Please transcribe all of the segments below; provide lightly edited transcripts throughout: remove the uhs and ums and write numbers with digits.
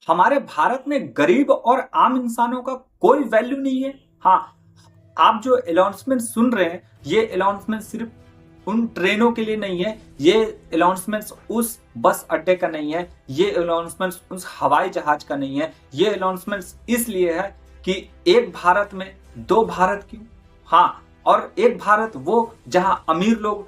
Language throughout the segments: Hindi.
हमारे भारत में गरीब और आम इंसानों का कोई वैल्यू नहीं है। हाँ, आप जो अनाउंसमेंट सुन रहे हैं, ये अनाउंसमेंट सिर्फ उन ट्रेनों के लिए नहीं है, ये अनाउंसमेंट्स उस बस अड्डे का नहीं है, ये अनाउंसमेंट्स उस हवाई जहाज का नहीं है। ये अनाउंसमेंट्स इसलिए है कि एक भारत में दो भारत क्यों। हाँ, और एक भारत वो जहां अमीर लोग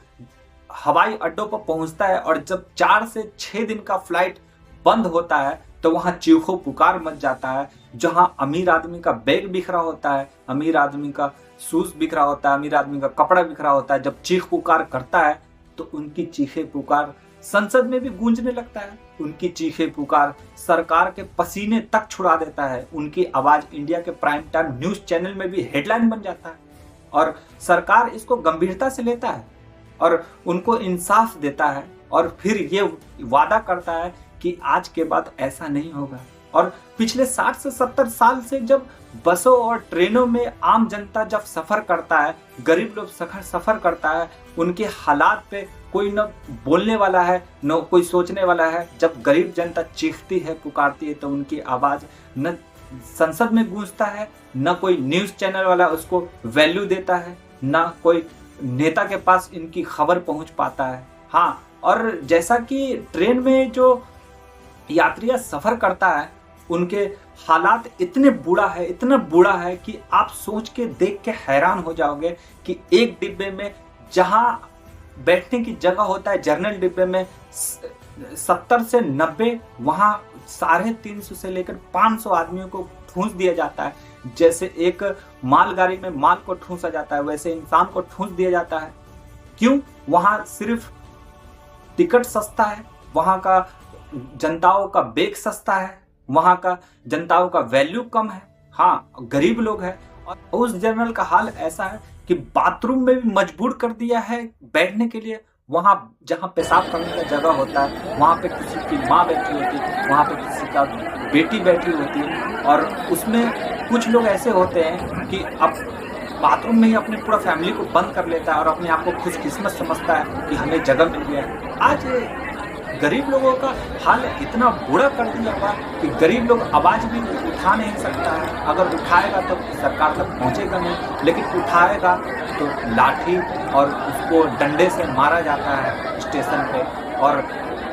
हवाई अड्डों पर पहुंचता है और जब 4 से 6 दिन का फ्लाइट बंद होता है तो वहां चीखों पुकार मच जाता है। जहां अमीर आदमी का बैग बिखरा होता है, अमीर आदमी का शूज बिखरा होता है, अमीर आदमी का कपड़ा बिखरा होता है, जब चीख पुकार करता है तो उनकी चीखे पुकार संसद में भी गूंजने लगता है। उनकी चीखे पुकार सरकार के पसीने तक छुड़ा देता है। उनकी आवाज इंडिया के प्राइम टाइम न्यूज चैनल में भी हेडलाइन बन जाता है और सरकार इसको गंभीरता से लेता है और उनको इंसाफ देता है और फिर ये वादा करता है कि आज के बाद ऐसा नहीं होगा। और पिछले 60 से 70 साल से जब बसों और ट्रेनों में आम जनता जब सफर करता है, गरीब लोग सफर करता है, उनके हालात पे कोई न बोलने वाला है न कोई सोचने वाला है। जब गरीब जनता चीखती है, पुकारती है तो उनकी आवाज न संसद में गूंजता है, न कोई न्यूज चैनल वाला उसको वैल्यू देता है, न कोई नेता के पास इनकी खबर पहुंच पाता है। हाँ, और जैसा कि ट्रेन में जो यात्रियां सफर करता है, उनके हालात इतना बुरा है कि आप सोच के देख के हैरान हो जाओगे कि एक डिब्बे में जहां बैठने की जगह होता है, जनरल डिब्बे में 70 से 90, वहां 350 से लेकर 500 आदमियों को ठूंस दिया जाता है। जैसे एक मालगाड़ी में माल को ठूंसा जाता है, वैसे इंसान को ठूंस दिया जाता है। क्यों? वहां सिर्फ टिकट सस्ता है, वहां का जनताओं का बेग सस्ता है, वहां का जनताओं का वैल्यू कम है। हाँ, गरीब लोग हैं। और उस जनरल का हाल ऐसा है कि बाथरूम में भी मजबूर कर दिया है बैठने के लिए। वहां जहां पेशाब करने का जगह होता है, वहां पे किसी की माँ बैठी होती है, वहां पे किसी का बेटी बैठी होती है और उसमें कुछ लोग ऐसे होते हैं कि अब बाथरूम में ही अपने पूरा फैमिली को बंद कर लेता है और अपने आप को खुशकिस्मत समझता है कि हमें जगह मिल गया है। आज गरीब लोगों का हाल इतना बुरा कर दिया हुआ कि गरीब लोग आवाज भी उठा नहीं सकता है। अगर उठाएगा तो सरकार तक पहुंचेगा नहीं, लेकिन उठाएगा तो लाठी और उसको डंडे से मारा जाता है स्टेशन पे और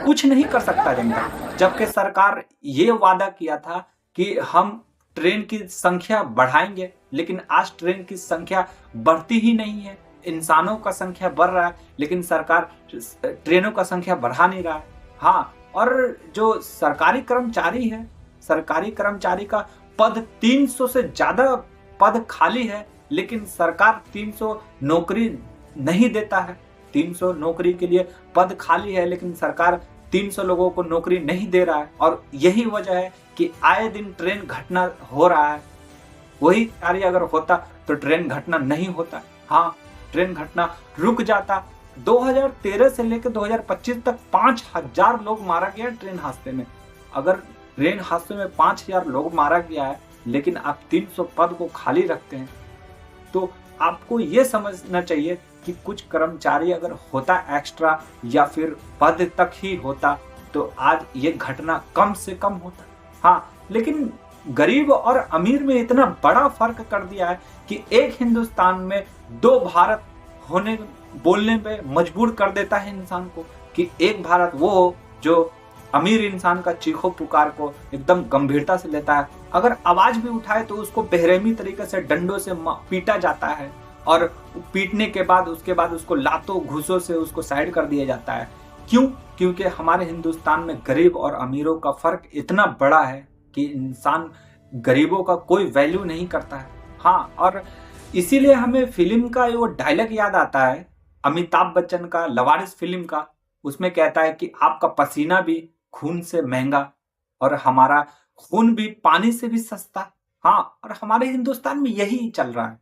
कुछ नहीं कर सकता जनता। जबकि सरकार ये वादा किया था कि हम ट्रेन की संख्या बढ़ाएंगे, लेकिन आज ट्रेन की संख्या बढ़ती ही नहीं है। इंसानों का संख्या बढ़ रहा है लेकिन सरकार ट्रेनों का संख्या बढ़ा नहीं रहा है। हाँ, और जो सरकारी कर्मचारी है, सरकारी कर्मचारी का पद 300 से ज्यादा पद खाली है, लेकिन सरकार 300 नौकरी नहीं देता है। 300 नौकरी के लिए पद खाली है लेकिन सरकार 300 लोगों को नौकरी नहीं दे रहा है। और यही वजह है कि आए दिन ट्रेन घटना हो रहा है। वही कार्य अगर होता तो ट्रेन घटना नहीं होता। हाँ, ट्रेन घटना रुक जाता। 2013 से लेकर 2025 तक 5000 लोग मारा गया ट्रेन हादसे में। अगर ट्रेन हादसे में 5000 लोग मारा गया है लेकिन आप 300 पद को खाली रखते हैं, तो आपको ये समझना चाहिए कि कुछ कर्मचारी अगर होता एक्स्ट्रा या फिर पद तक ही होता तो आज ये घटना कम से कम होता। हाँ, लेकिन गरीब और अमीर में इतना बड़ा फर्क कर दिया है कि एक हिंदुस्तान में दो भारत होने बोलने पे मजबूर कर देता है इंसान को कि एक भारत वो हो जो अमीर इंसान का चीखो पुकार को एकदम गंभीरता से लेता है। अगर आवाज भी उठाए तो उसको बेरहमी तरीके से डंडों से पीटा जाता है और पीटने के बाद उसको लातों घूसों से उसको साइड कर दिया जाता है। क्यों? क्योंकि हमारे हिंदुस्तान में गरीब और अमीरों का फर्क इतना बड़ा है कि इंसान गरीबों का कोई वैल्यू नहीं करता है। हाँ, और इसीलिए हमें फिल्म का वो डायलॉग याद आता है, अमिताभ बच्चन का लवारिस फिल्म का। उसमें कहता है कि आपका पसीना भी खून से महंगा और हमारा खून भी पानी से भी सस्ता। हाँ, और हमारे हिंदुस्तान में यही चल रहा है।